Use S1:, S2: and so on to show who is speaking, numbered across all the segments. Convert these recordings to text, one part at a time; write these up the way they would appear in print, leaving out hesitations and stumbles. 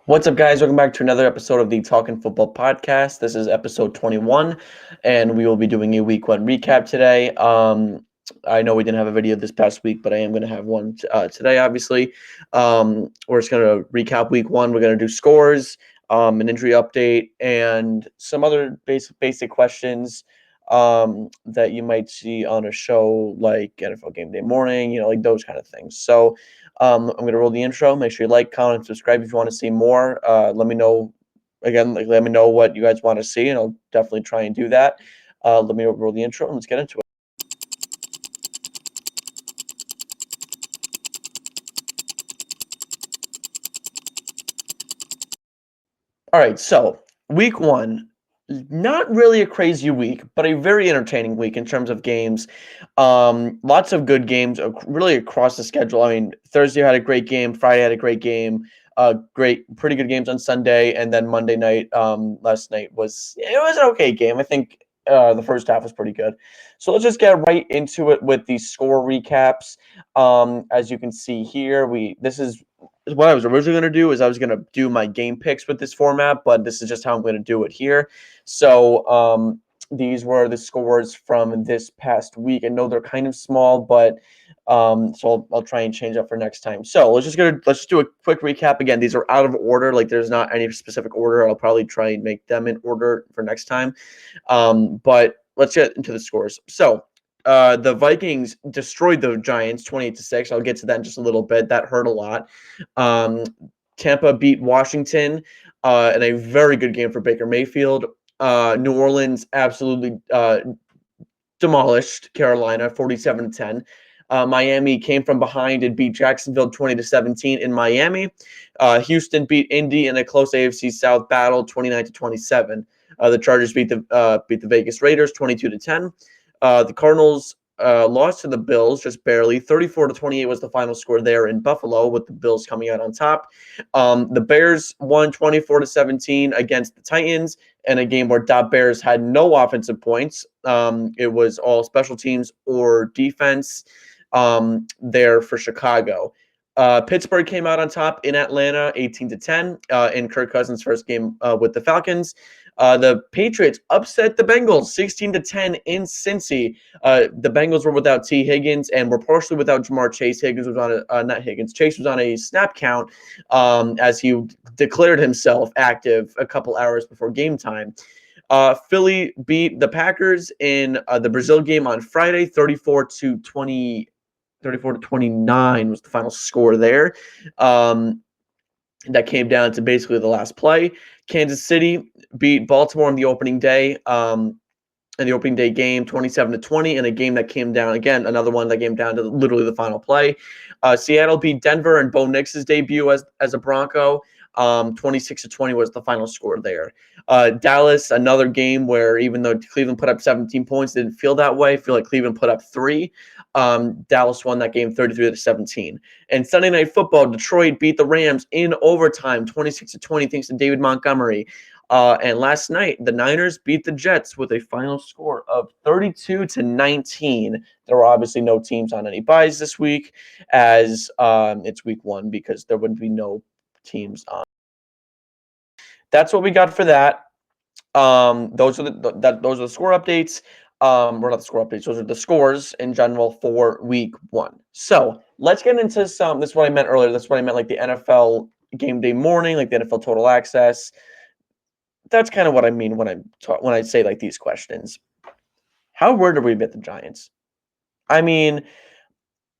S1: What's up, guys? Welcome back to another episode of the Talkin Football Podcast. This is episode 21, and we will be doing a week one recap today. I know we didn't have a video this past week, but I am going to have one today, obviously. We're just going to recap week one. We're going to do scores, an injury update, and some other basic questions that you might see on a show like NFL Game Day Morning, like those kind of things. So, I'm going to roll the intro. Make sure you like, comment, and subscribe if you want to see more. Let me know, again, let me know what you guys want to see, and I'll definitely try and do that. Let me roll the intro, and let's get into it. All right, so week one, not really a crazy week, but a very entertaining week in terms of games. Lots of good games, really across the schedule. I mean, Thursday had a great game, Friday had a great game, pretty good games on Sunday, and then Monday night, last night it was an okay game. I think the first half was pretty good. So let's just get right into it with the score recaps. As you can see here, this is what I was originally going to do is I was going to do my game picks with this format, but this is just how I'm going to do it here. So these were the scores from this past week. I know they're kind of small, but so I'll try and change up for next time. So let's just do a quick recap again. These are out of order, like there's not any specific order. I'll probably try and make them in order for next time. But let's get into the scores. So the Vikings destroyed the Giants 28-6. I'll get to that in just a little bit. That hurt a lot. Um, Tampa beat Washington in a very good game for Baker Mayfield. New Orleans absolutely demolished Carolina 47-10. Miami came from behind and beat Jacksonville 20-17 in Miami. Houston beat Indy in a close AFC South battle 29-27. The Chargers beat the Vegas Raiders 22-10. The Cardinals lost to the Bills just barely. 34-28 was the final score there in Buffalo, with the Bills coming out on top. The Bears won 24-17 against the Titans in a game where the Bears had no offensive points. It was all special teams or defense there for Chicago. Pittsburgh came out on top in Atlanta, 18-10, in Kirk Cousins' first game with the Falcons. The Patriots upset the Bengals, 16-10 in Cincy. The Bengals were without T. Higgins and were partially without Jamar Chase. Higgins was on not Higgins. Chase was on a snap count as he declared himself active a couple hours before game time. Philly beat the Packers in the Brazil game on Friday, 34-29 was the final score there. That came down to basically the last play. Kansas City beat Baltimore in the opening day. In the opening day game, 27-20, in a game that came down again, another one that came down to literally the final play. Seattle beat Denver in Bo Nix's debut as a Bronco. 26-20 was the final score there. Dallas, another game where even though Cleveland put up 17 points, it didn't feel that way. I feel like Cleveland put up 3. Dallas won that game 33-17. And Sunday Night Football, Detroit beat the Rams in overtime, 26-20, thanks to David Montgomery. And last night, the Niners beat the Jets with a final score of 32-19. There were obviously no teams on any buys this week, as it's week one, because there would be no teams on. That's what we got for that. Those are the score updates. Or not the score updates. Those are the scores in general for week one. So let's get into some. This is what I meant earlier. That's what I meant, like the NFL Game Day Morning, like the NFL Total Access. That's kind of what I mean when I say like these questions. How worried are we about the Giants? I mean,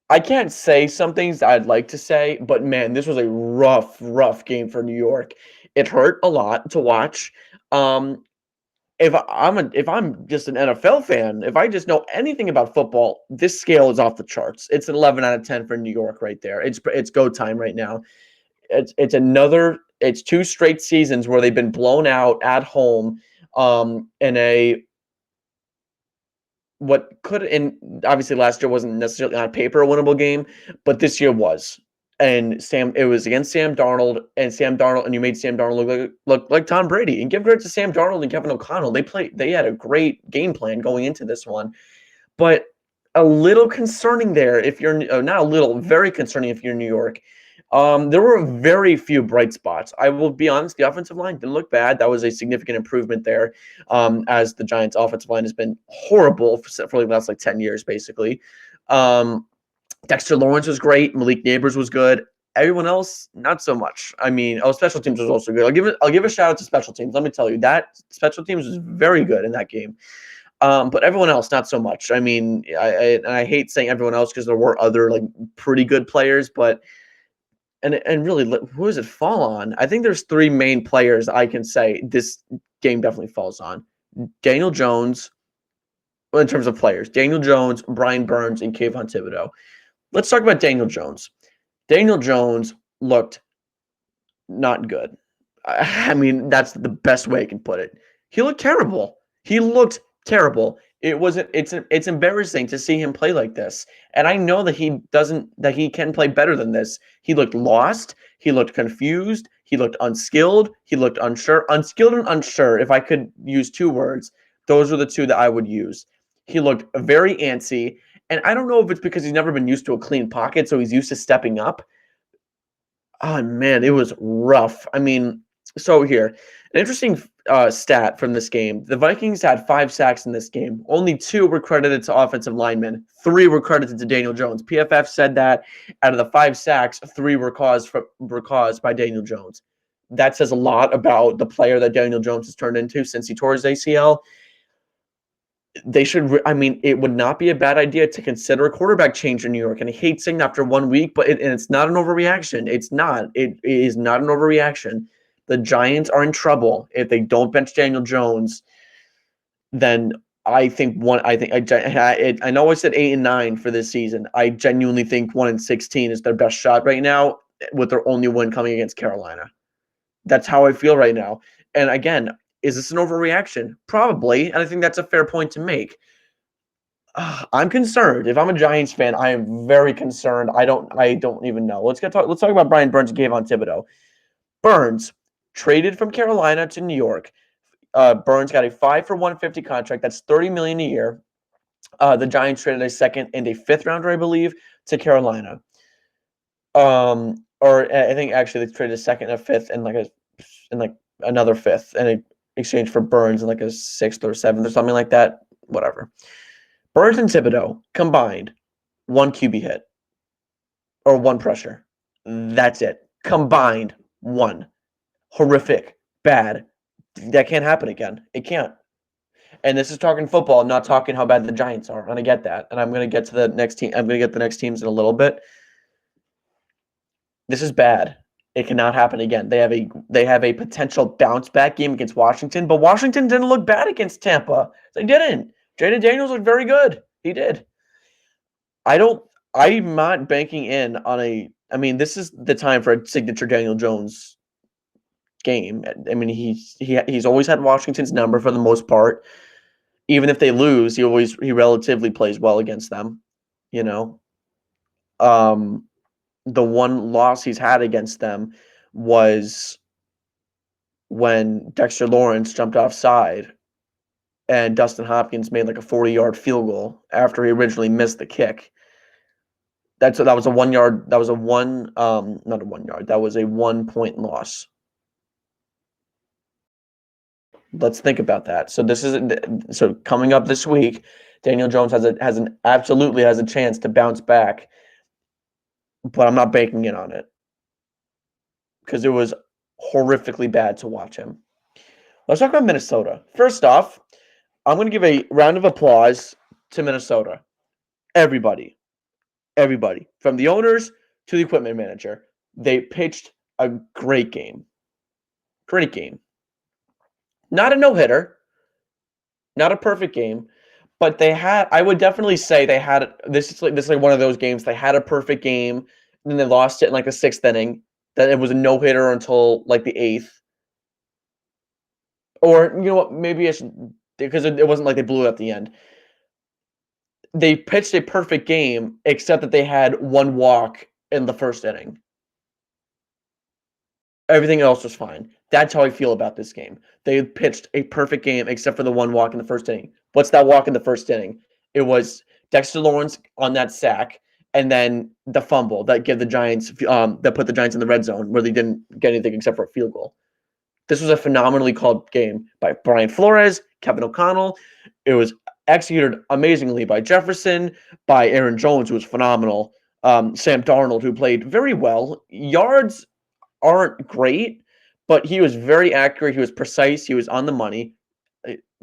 S1: I can't say some things that I'd like to say, but man, this was a rough game for New York. It hurt a lot to watch. Um, if I'm just an NFL fan, if I just know anything about football, this scale is off the charts. It's an 11 out of 10 for New York right there. It's go time right now. It's 2 straight seasons where they've been blown out at home in a what could, and obviously last year wasn't necessarily on paper a winnable game, but this year was. And it was against Sam Darnold, and you made Sam Darnold look like Tom Brady. And give credit to Sam Darnold and Kevin O'Connell. They had a great game plan going into this one, but a little concerning there if you're not a little, very concerning if you're New York. There were very few bright spots. I will be honest, the offensive line didn't look bad. That was a significant improvement there, as the Giants' offensive line has been horrible for the last 10 years, basically. Dexter Lawrence was great. Malik Neighbors was good. Everyone else, not so much. I mean, special teams was also good. I'll give a shout out to special teams. Let me tell you, that special teams was very good in that game. But everyone else, not so much. I mean, I hate saying everyone else because there were other pretty good players, but and really, who does it fall on? I think there's three main players I can say this game definitely falls on. Daniel Jones, well, in terms of players, Daniel Jones, Brian Burns, and Kayvon Thibodeau. Let's talk about Daniel Jones. Daniel Jones looked not good. I mean, that's the best way I can put it. He looked terrible. He looked terrible. It's embarrassing to see him play like this. And I know that he can play better than this. He looked lost, he looked confused, he looked unskilled, he looked unsure. Unskilled and unsure, if I could use two words, those are the two that I would use. He looked very antsy, and I don't know if it's because he's never been used to a clean pocket, so he's used to stepping up. Oh man, it was rough. I mean, so here, an interesting stat from this game. The Vikings had 5 sacks in this game. Only 2 were credited to offensive linemen. 3 were credited to Daniel Jones. PFF said that out of the 5 sacks, 3 were caused by Daniel Jones. That says a lot about the player that Daniel Jones has turned into since he tore his ACL. They should. I mean, it would not be a bad idea to consider a quarterback change in New York. And I hate saying after 1 week, but it's not an overreaction. It's not. It is not an overreaction. The Giants are in trouble if they don't bench Daniel Jones. Then I think I know I said 8-9 for this season. I genuinely think 1-16 is their best shot right now, with their only win coming against Carolina. That's how I feel right now. And again, is this an overreaction? Probably, and I think that's a fair point to make. I'm concerned. If I'm a Giants fan, I am very concerned. I don't even know. Let's talk about Brian Burns and Kayvon Thibodeau. Burns traded from Carolina to New York. Burns got a 5 for $150 contract. That's $30 million a year. The Giants traded a second and a 5th rounder, I believe, to Carolina. Or I think actually they traded a second and a 5th and another 5th in exchange for Burns and a 6th or 7th or something like that. Whatever. Burns and Thibodeau combined 1 QB hit or 1 pressure. That's it. Combined 1. Horrific. Bad. That can't happen again. It can't. And this is talking football, not talking how bad the Giants are. And I get that. And I'm going to get to the next team. I'm going to get the next teams in a little bit. This is bad. It cannot happen again. They have a potential bounce back game against Washington, but Washington didn't look bad against Tampa. They didn't. Jaden Daniels looked very good. He did. I'm not banking in on I mean, this is the time for a signature Daniel Jones game. I mean, he's always had Washington's number for the most part. Even if they lose, he relatively plays well against them, you know. The one loss he's had against them was when Dexter Lawrence jumped offside and Dustin Hopkins made a 40-yard field goal after he originally missed the kick. That was a 1 yard. That was a not a 1 yard. That was a 1-point loss. Let's think about that. So coming up this week, Daniel Jones absolutely has a chance to bounce back, but I'm not banking in on it because it was horrifically bad to watch him. Let's talk about Minnesota. First off, I'm going to give a round of applause to Minnesota. Everybody, from the owners to the equipment manager, they pitched a great game. Great game. Not a no-hitter, not a perfect game, but I would definitely say they had this is like one of those games. They had a perfect game, and then they lost it in the 6th inning. That it was a no-hitter until the 8th. Or you know what? Maybe I should, because it wasn't like they blew it at the end. They pitched a perfect game, except that they had 1 walk in the 1st inning. Everything else was fine. That's how I feel about this game. They pitched a perfect game except for the 1 walk in the 1st inning. What's that walk in the 1st inning? It was Dexter Lawrence on that sack, and then the fumble that give the Giants that put the Giants in the red zone where they didn't get anything except for a field goal. This was a phenomenally called game by Brian Flores, Kevin O'Connell. It was executed amazingly by Jefferson, by Aaron Jones, who was phenomenal. Sam Darnold, who played very well. Yards aren't great, but he was very accurate. He was precise. He was on the money.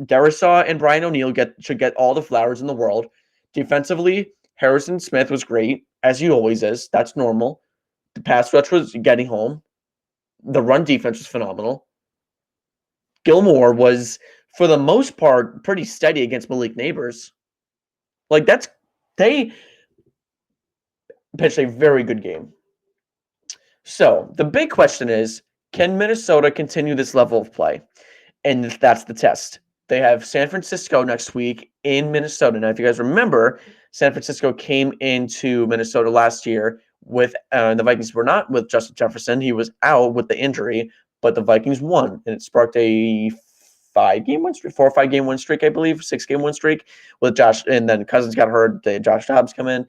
S1: Darisaw and Brian O'Neill should get all the flowers in the world. Defensively, Harrison Smith was great, as he always is. That's normal. The pass rush was getting home. The run defense was phenomenal. Gilmore was, for the most part, pretty steady against Malik Neighbors. Like, they pitched a very good game. So, the big question is, can Minnesota continue this level of play? And that's the test. They have San Francisco next week in Minnesota. Now, if you guys remember, San Francisco came into Minnesota last year with the Vikings were not with Justin Jefferson. He was out with the injury, but the Vikings won, and it sparked a 4 or 5 game win streak, I believe, 6-game win streak with Josh. And then Cousins got hurt. Josh Dobbs come in.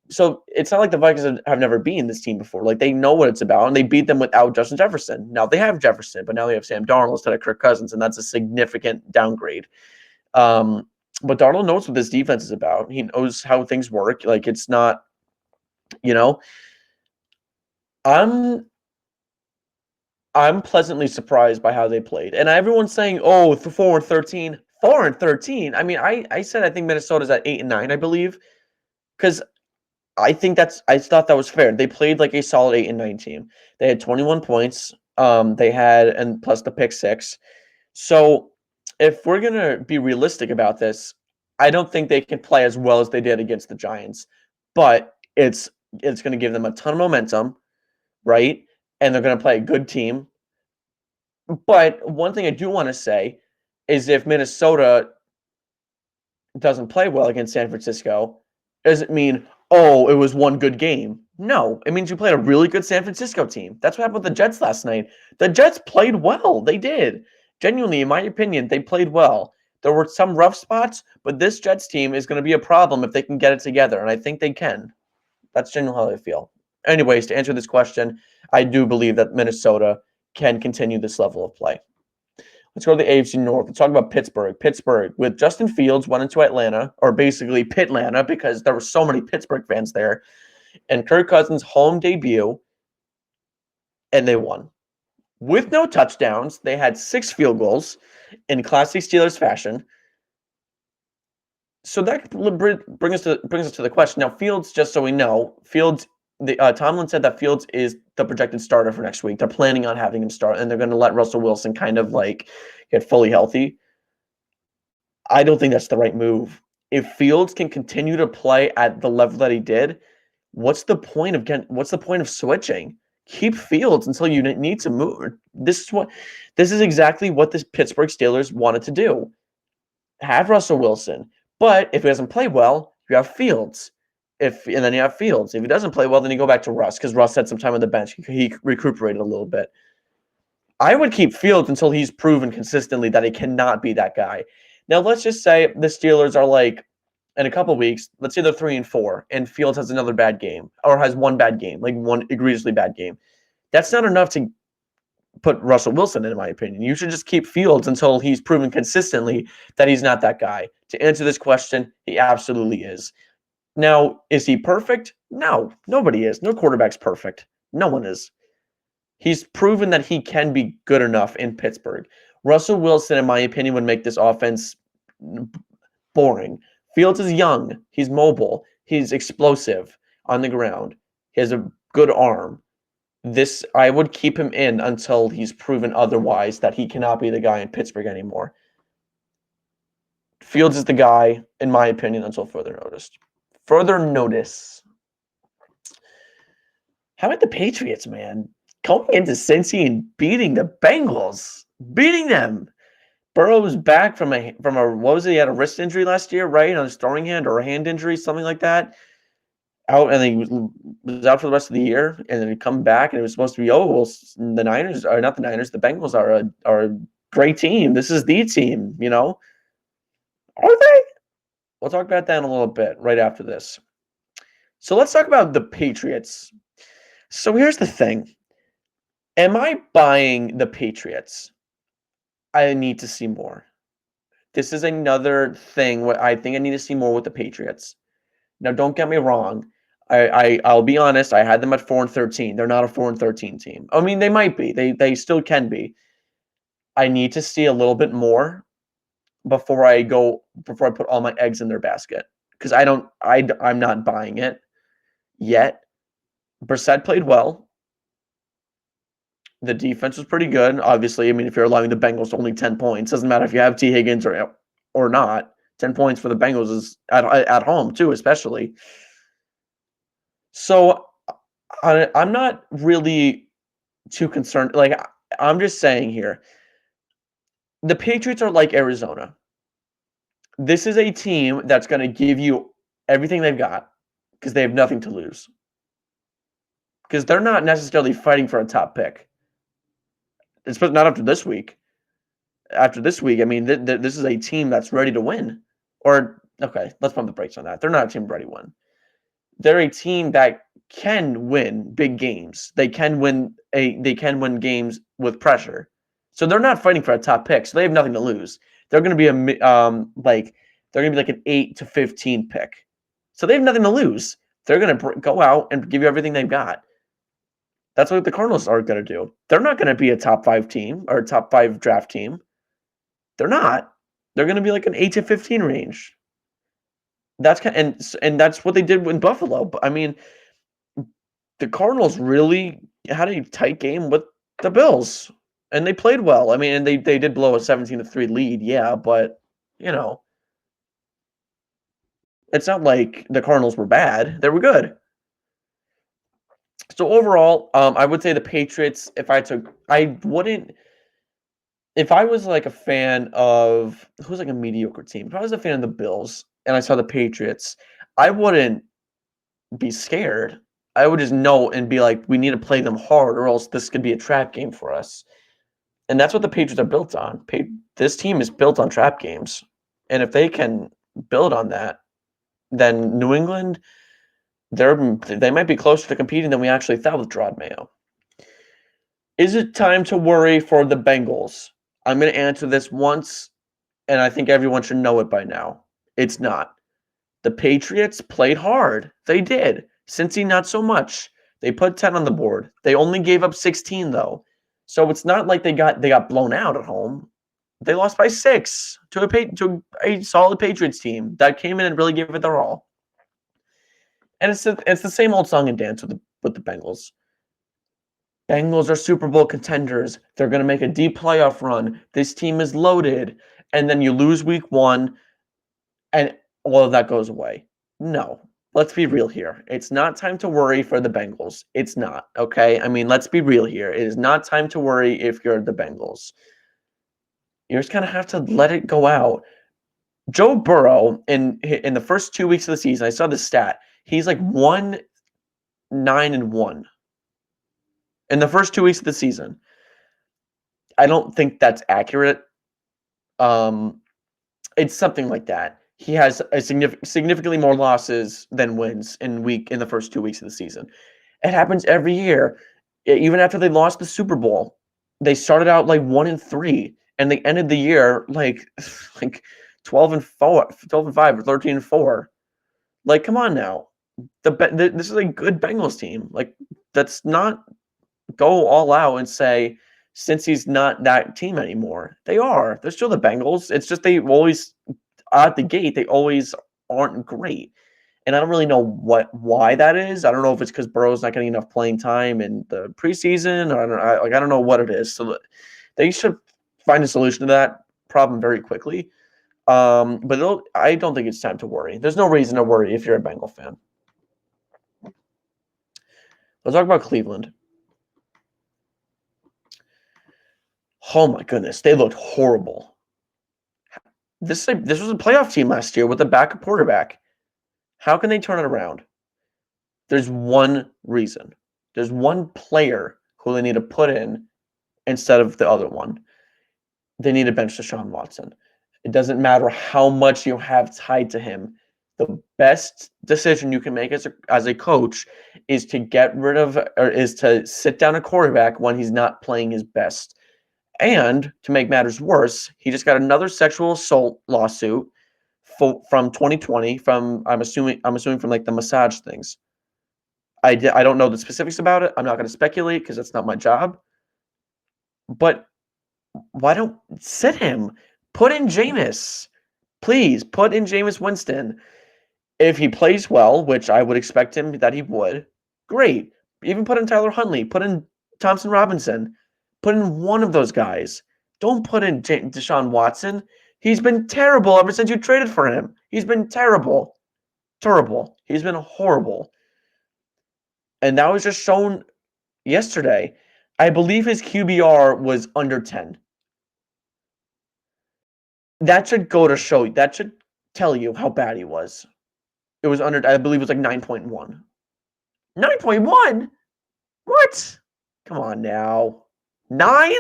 S1: So it's not like the Vikings have never beaten this team before. Like, they know what it's about, and they beat them without Justin Jefferson. Now they have Jefferson, but now they have Sam Darnold instead of Kirk Cousins, and that's a significant downgrade. But Darnold knows what this defense is about. He knows how things work. Like, it's not, I'm pleasantly surprised by how they played. And everyone's saying, oh, 4-13. 4-13. I mean, I said I think Minnesota's at 8-9, I believe, because I thought that was fair. They played like a solid 8-9 team. They had 21 points. And plus the pick 6. So if we're gonna be realistic about this, I don't think they can play as well as they did against the Giants. But it's gonna give them a ton of momentum, right? And they're gonna play a good team. But one thing I do want to say is if Minnesota doesn't play well against San Francisco, does it mean, oh, it was one good game? No, it means you played a really good San Francisco team. That's what happened with the Jets last night. The Jets played well. They did. Genuinely, in my opinion, they played well. There were some rough spots, but this Jets team is going to be a problem if they can get it together, and I think they can. That's generally how I feel. Anyways, to answer this question, I do believe that Minnesota can continue this level of play. Let's go to the AFC North. Let's talk about Pittsburgh. Pittsburgh, with Justin Fields, went into Atlanta, or basically Pitlanta, because there were so many Pittsburgh fans there, and Kirk Cousins' home debut, and they won. With no touchdowns, they had 6 field goals in classic Steelers fashion. So that brings us to the question. Now, Fields, just so we know, Tomlin said that Fields is the projected starter for next week. They're planning on having him start, and they're going to let Russell Wilson kind of like get fully healthy. I don't think that's the right move. If Fields can continue to play at the level that he did, what's the point of switching? Keep Fields until you need to move. This is exactly what the Pittsburgh Steelers wanted to do. Have Russell Wilson. But if he doesn't play well, you have Fields. And then you have Fields. If he doesn't play well, then you go back to Russ, because Russ had some time on the bench. He recuperated a little bit. I would keep Fields until he's proven consistently that he cannot be that guy. Now, let's just say the Steelers are like, in a couple of weeks, let's say they're 3-4, and Fields has another bad game, or has one bad game, like one egregiously bad game. That's not enough to put Russell Wilson in my opinion. You should just keep Fields until he's proven consistently that he's not that guy. To answer this question, he absolutely is. Now, is he perfect? No, nobody is. No quarterback's perfect. No one is. He's proven that he can be good enough in Pittsburgh. Russell Wilson, in my opinion, would make this offense boring. Fields is young. He's mobile. He's explosive on the ground. He has a good arm. I would keep him in until he's proven otherwise, that he cannot be the guy in Pittsburgh anymore. Fields is the guy, in my opinion, until further notice. How about the Patriots, man? Going into Cincy and beating the Bengals. Beating them. Burrow was back from a what was it? He had a wrist injury last year, right? On his throwing hand, or a hand injury, something like that. Out, and then he was out for the rest of the year, and then he come back, and it was supposed to be, the Niners are not the Niners, the Bengals are a great team. This is the team, Are they? We'll talk about that in a little bit, right after this. So let's talk about the Patriots. So here's the thing. Am I buying the Patriots? I need to see more. This is another thing what I think I need to see more with the Patriots. Now, don't get me wrong. I'll be honest. I had them at 4-13. They're not a 4-13 team. I mean, they might be. They still can be. I need to see a little bit more before I put all my eggs in their basket because I'm not buying it yet. Brissett played well. The defense was pretty good. Obviously, I mean, if you're allowing the Bengals to only 10 points, doesn't matter if you have T. Higgins or not. 10 points for the Bengals is at home too, especially. So I'm not really too concerned. Like I'm just saying here, the Patriots are like Arizona. This is a team that's going to give you everything they've got because they have nothing to lose. Because they're not necessarily fighting for a top pick. It's not after this week. After this week, I mean, this is a team that's ready to win. Or, okay, let's pump the brakes on that. They're not a team ready to win. They're a team that can win big games. They can win games with pressure. So they're not fighting for a top pick. So they have nothing to lose. They're going to be like an 8 to 15 pick. So they have nothing to lose. They're going to go out and give you everything they've got. That's what the Cardinals are going to do. They're not going to be a top 5 team or a top 5 draft team. They're not. They're going to be like an 8 to 15 range. That's and that's what they did in Buffalo. I mean, the Cardinals really had a tight game with the Bills, and they played well. I mean, and they did blow a 17-3 lead, yeah, but you know, it's not like the Cardinals were bad. They were good. So overall, I would say the Patriots. I wouldn't. If I was like a fan of who's like a mediocre team, if I was a fan of the Bills and I saw the Patriots, I wouldn't be scared. I would just know and be like, we need to play them hard, or else this could be a trap game for us. And that's what the Patriots are built on. This team is built on trap games, and if they can build on that, then New England, they might be closer to competing than we actually thought with Gerard Mayo. Is it time to worry for the Bengals? I'm going to answer this once, and I think everyone should know it by now. It's not. The Patriots played hard. They did. Cincy, not so much. They put 10 on the board. They only gave up 16, though. So it's not like they got blown out at home. They lost by 6 to a solid Patriots team that came in and really gave it their all. And it's the same old song and dance with the Bengals. Bengals are Super Bowl contenders. They're going to make a deep playoff run. This team is loaded. And then you lose week 1, and all of that goes away. No. Let's be real here. It's not time to worry for the Bengals. It's not, okay? I mean, let's be real here. It is not time to worry if you're the Bengals. You just kind of have to let it go out. Joe Burrow, in the first 2 weeks of the season, I saw the stat. He's like 1-9-1 in the first 2 weeks of the season. I don't think that's accurate. It's something like that. He has a significantly more losses than wins in the first 2 weeks of the season. It happens every year. Even after they lost the Super Bowl, they started out like 1-3, and they ended the year like 12-4, 12-5, or 13-4. Like, come on now. This is a good Bengals team. Like, let's not go all out and say since he's not that team anymore. They are. They're still the Bengals. It's just they always at the gate they always aren't great. And I don't really know why that is. I don't know if it's because Burrow's not getting enough playing time in the preseason, or I don't know what it is. So they should find a solution to that problem very quickly. But I don't think it's time to worry. There's no reason to worry if you're a Bengal fan. Let's talk about Cleveland. Oh my goodness, they looked horrible. This was a playoff team last year with a backup quarterback. How can they turn it around? There's one reason. There's one player who they need to put in instead of the other one. They need to bench Deshaun Watson. It doesn't matter how much you have tied to him. the best decision you can make as a coach is to get rid of or is to sit down a quarterback when he's not playing his best. And to make matters worse, he just got another sexual assault lawsuit from 2020 from I'm assuming from like the massage things. I don't know the specifics about it. I'm not going to speculate because that's not my job. But why don't sit him? Put in Jameis. Please put in Jameis Winston. If he plays well, which I would expect him that he would, great. Even put in Tyler Huntley, put in Thompson Robinson, put in one of those guys. Don't put in Deshaun Watson. He's been terrible ever since you traded for him. He's been terrible. Terrible. He's been horrible. And that was just shown yesterday. I believe his QBR was under 10. That should go to show. That should tell you how bad he was. It was under, I believe it was like 9.1. 9.1? What? Come on now. 9?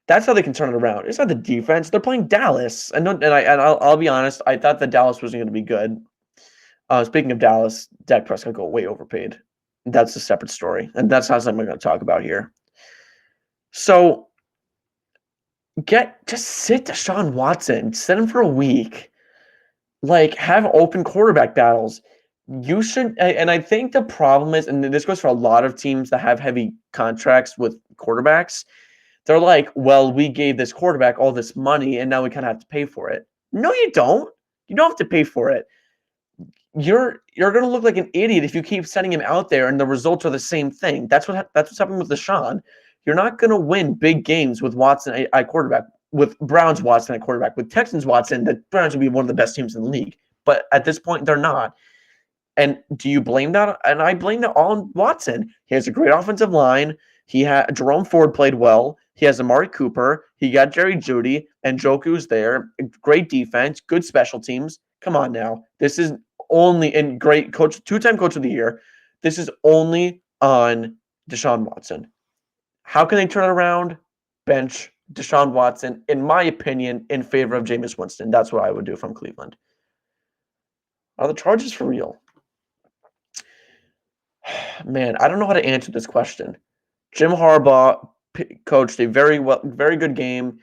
S1: That's how they can turn it around. It's not the defense. They're playing Dallas. I'll be honest, I thought that Dallas wasn't going to be good. Speaking of Dallas, Dak Prescott got way overpaid. That's a separate story. And that's not something we're going to talk about here. So just sit Deshaun Watson. Sit him for a week. Like, have open quarterback battles. You should, and I think the problem is, and this goes for a lot of teams that have heavy contracts with quarterbacks, they're like, well, we gave this quarterback all this money, and now we kind of have to pay for it. No, you don't. You don't have to pay for it. You're going to look like an idiot if you keep sending him out there, and the results are the same thing. That's what's happening with Deshaun. You're not going to win big games with Watson at quarterback, with Browns Watson at quarterback, with Texans Watson. The Browns would be one of the best teams in the league, but at this point, they're not. And do you blame that? And I blame that all on Watson. He has a great offensive line. Jerome Ford played well. He has Amari Cooper. He got Jerry Jeudy, and Njoku's there. Great defense, good special teams. Come on now. This is only and great coach, two-time coach of the year. This is only on Deshaun Watson. How can they turn it around? Bench Deshaun Watson, in my opinion, in favor of Jameis Winston. That's what I would do from Cleveland. Are the Chargers for real? Man, I don't know how to answer this question. Jim Harbaugh coached a very good game.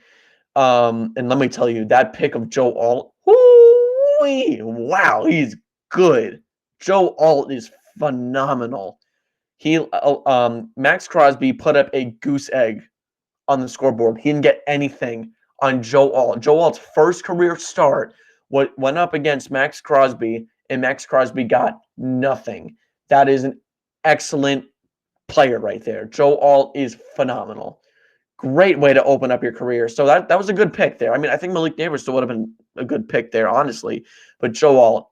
S1: And let me tell you, that pick of Joe Alt, wow, he's good. Joe Alt is phenomenal. Max Crosby put up a goose egg on the scoreboard. He didn't get anything on Joe Alt. Joe Alt's first career start went up against Max Crosby, and Max Crosby got nothing. That is an excellent player right there. Joe Alt is phenomenal. Great way to open up your career. So that was a good pick there. I mean, I think Malik Neighbors still would have been a good pick there, honestly. But Joe Alt,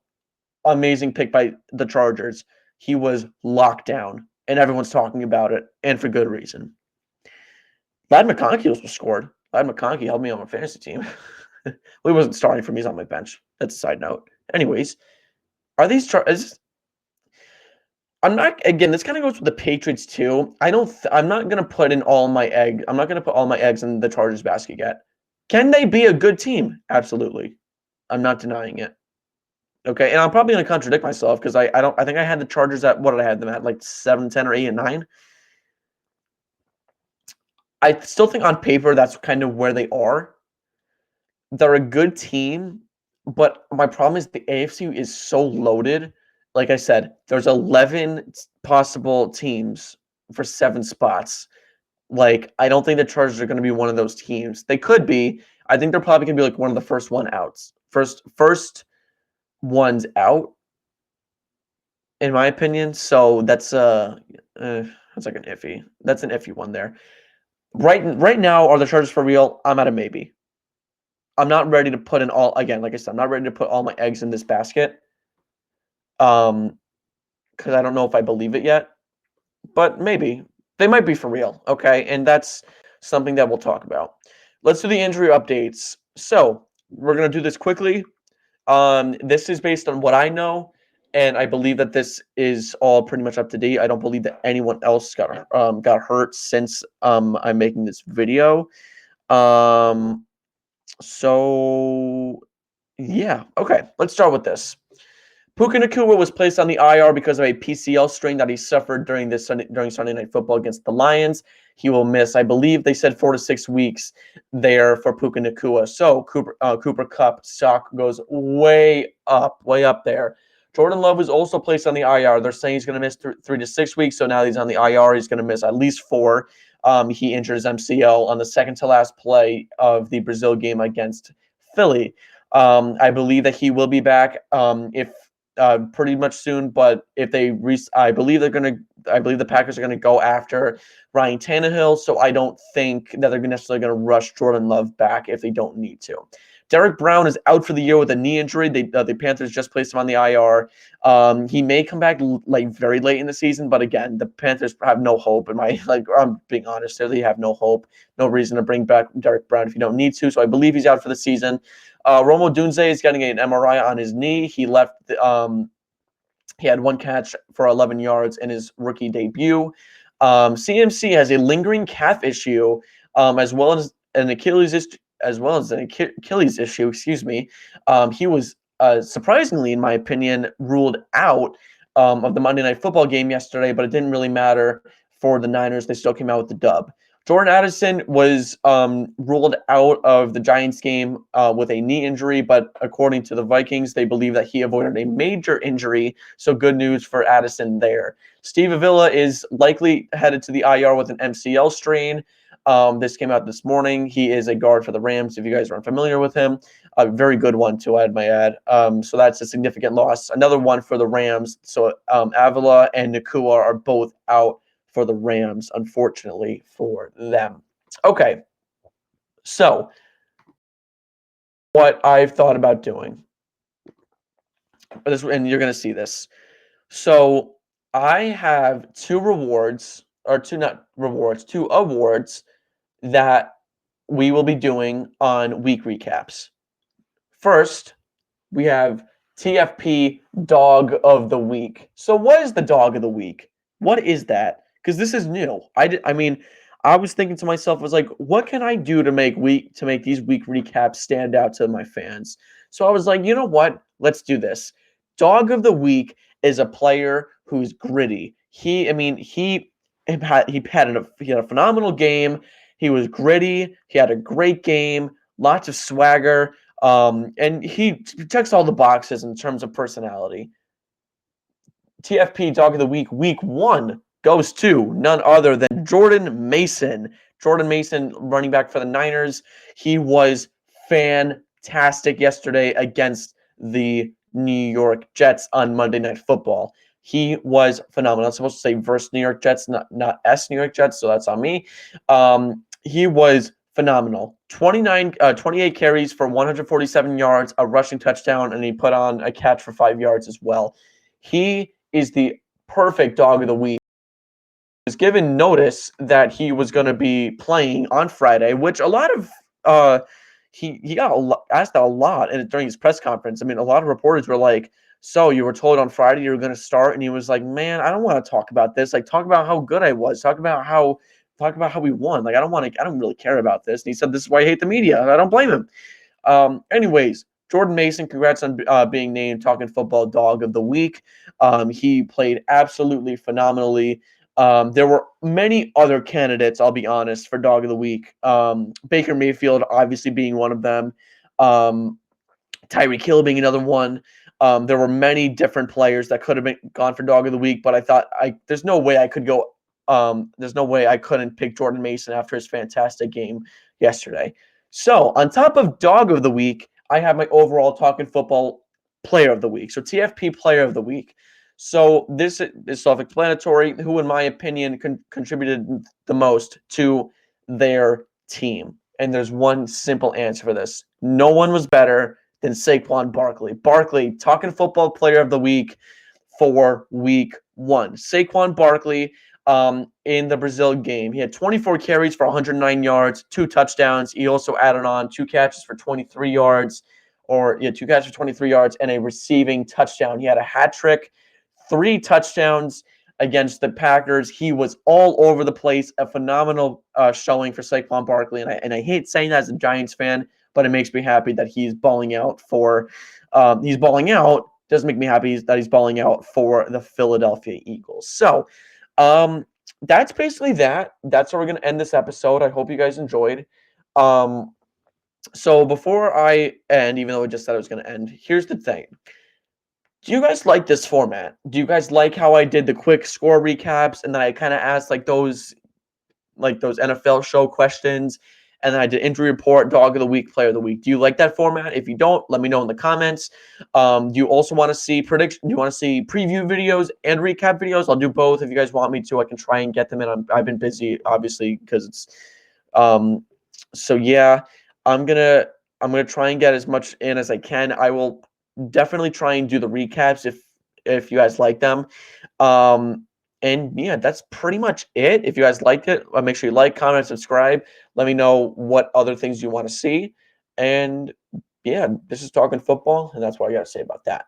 S1: amazing pick by the Chargers. He was locked down, and everyone's talking about it, and for good reason. Vlad McConkey was scored. Vlad McConkey helped me on my fantasy team. Well, he wasn't starting for me. He's on my bench. That's a side note. Anyways, are these I'm not, again, this kind of goes with the Patriots too. I'm not going to put in all my egg. I'm not going to put all my eggs in the Chargers basket yet. Can they be a good team? Absolutely. I'm not denying it. Okay. And I'm probably going to contradict myself because I think I had the Chargers at, what did I have them at? Like 7, 10, or 8 and 9. I still think on paper that's kind of where they are. They're a good team, but my problem is the AFC is so loaded. Like I said, there's 11 possible teams for 7 spots. Like, I don't think the Chargers are going to be one of those teams. They could be. I think they're probably going to be like one of the first outs. First ones out, in my opinion. So that's like an iffy. That's an iffy one there. Right now, are the Chargers for real? I'm at a maybe. I'm not ready to put in all, again, like I said, I'm not ready to put all my eggs in this basket. Because I don't know if I believe it yet. But maybe. They might be for real, okay? And that's something that we'll talk about. Let's do the injury updates. So, we're going to do this quickly. This is based on what I know, and I believe that this is all pretty much up to date. I don't believe that anyone else got hurt since I'm making this video. So Yeah. Okay. Let's start with this. Puka Nacua was placed on the IR because of a PCL strain that he suffered during Sunday Night Football against the Lions. He will miss, I believe they said 4 to 6 weeks there for Puka Nacua. So Cooper Kupp stock goes way up there. Jordan Love was also placed on the IR. They're saying he's going to miss 3 to 6 weeks. So now he's on the IR. He's going to miss at least 4. He injured his MCL on the second to last play of the Brazil game against Philly. I believe that he will be back if pretty much soon. But if I believe the Packers are gonna go after Ryan Tannehill. So I don't think that they're necessarily gonna rush Jordan Love back if they don't need to. Derek Brown is out for the year with a knee injury. The Panthers just placed him on the IR. He may come back like very late in the season, but again, the Panthers have no hope. I'm being honest, they have no hope, no reason to bring back Derek Brown if you don't need to. So I believe he's out for the season. Romo Dunze is getting an MRI on his knee. He left. He had 1 catch for 11 yards in his rookie debut. CMC has a lingering calf issue, as well as an Achilles issue. Excuse me. He was surprisingly, in my opinion, ruled out of the Monday Night Football game yesterday, but it didn't really matter for the Niners. They still came out with the dub. Jordan Addison was ruled out of the Giants game with a knee injury, but according to the Vikings, they believe that he avoided a major injury, so good news for Addison there. Steve Avila is likely headed to the IR with an MCL strain. This came out this morning. He is a guard for the Rams, if you guys aren't familiar with him. A very good one, too, I might add. So that's a significant loss. Another one for the Rams. So Avila and Nacua are both out for the Rams, unfortunately for them. Okay, so what I've thought about doing, and you're going to see this. So I have two awards that we will be doing on week recaps. First, we have TFP Dog of the Week. So what is the Dog of the Week? What is that? Because this is new. I was thinking to myself, I was like, what can I do to make these week recaps stand out to my fans? So I was like, you know what? Let's do this. Dog of the Week is a player who's gritty. He had a phenomenal game. He was gritty. He had a great game. Lots of swagger. And he checks all the boxes in terms of personality. TFP Dog of the Week, week 1, goes to none other than Jordan Mason. Jordan Mason, running back for the Niners. He was fantastic yesterday against the New York Jets on Monday Night Football. He was phenomenal. I'm supposed to say versus New York Jets, not S New York Jets, so that's on me. He was phenomenal. 28 carries for 147 yards, a rushing touchdown, and he put on a catch for 5 yards as well. He is the perfect Dog of the Week. He was given notice that he was going to be playing on Friday, which a lot of he got asked a lot during his press conference. I mean, a lot of reporters were like, "So you were told on Friday you were going to start?" And he was like, "Man, I don't want to talk about this. Like, talk about how good I was. Talk about how we won. Like, I don't really care about this." And he said, "This is why I hate the media." And I don't blame him. Anyways, Jordan Mason, congrats on being named Talkin Football Dog of the Week. He played absolutely phenomenally. There were many other candidates, I'll be honest, for Dog of the Week. Baker Mayfield obviously being one of them. Tyreek Hill being another one. There were many different players that could have gone for Dog of the Week, but I thought there's no way I could go. There's no way I couldn't pick Jordan Mason after his fantastic game yesterday. So on top of Dog of the Week, I have my overall Talkin Football Player of the Week. So TFP Player of the Week. So this is self-explanatory. Who, in my opinion, contributed the most to their team? And there's one simple answer for this. No one was better than Saquon Barkley. Barkley, Talkin Football Player of the Week for week 1. Saquon Barkley in the Brazil game. He had 24 carries for 109 yards, 2 touchdowns. He also added on 2 catches for 23 yards, 2 catches for 23 yards and a receiving touchdown. He had a hat trick, 3 touchdowns against the Packers. He was all over the place. A phenomenal showing for Saquon Barkley. And I hate saying that as a Giants fan, but it makes me happy that he's balling out for. He's balling out. Doesn't make me happy that he's balling out for the Philadelphia Eagles. So, that's basically that. That's where we're gonna end this episode. I hope you guys enjoyed. Um, so before I end, even though I just said I was gonna end, here's the thing. Do you guys like this format? Do you guys like how I did the quick score recaps and then I kind of asked like those NFL show questions, and then I did injury report, dog of the week, player of the week. Do you like that format? If you don't, let me know in the comments. Do you also want to see prediction? Do you want to see preview videos and recap videos? I'll do both if you guys want me to. I can try and get them in. I've been busy, obviously, because it's. Um, so yeah, I'm gonna I'm gonna try and get as much in as I can. I will definitely try and do the recaps if you guys like them. Um, and yeah, that's pretty much it. If you guys liked it, make sure you like, comment, subscribe. Let me know what other things you want to see. And yeah, this is Talking Football, and that's what I got to say about that.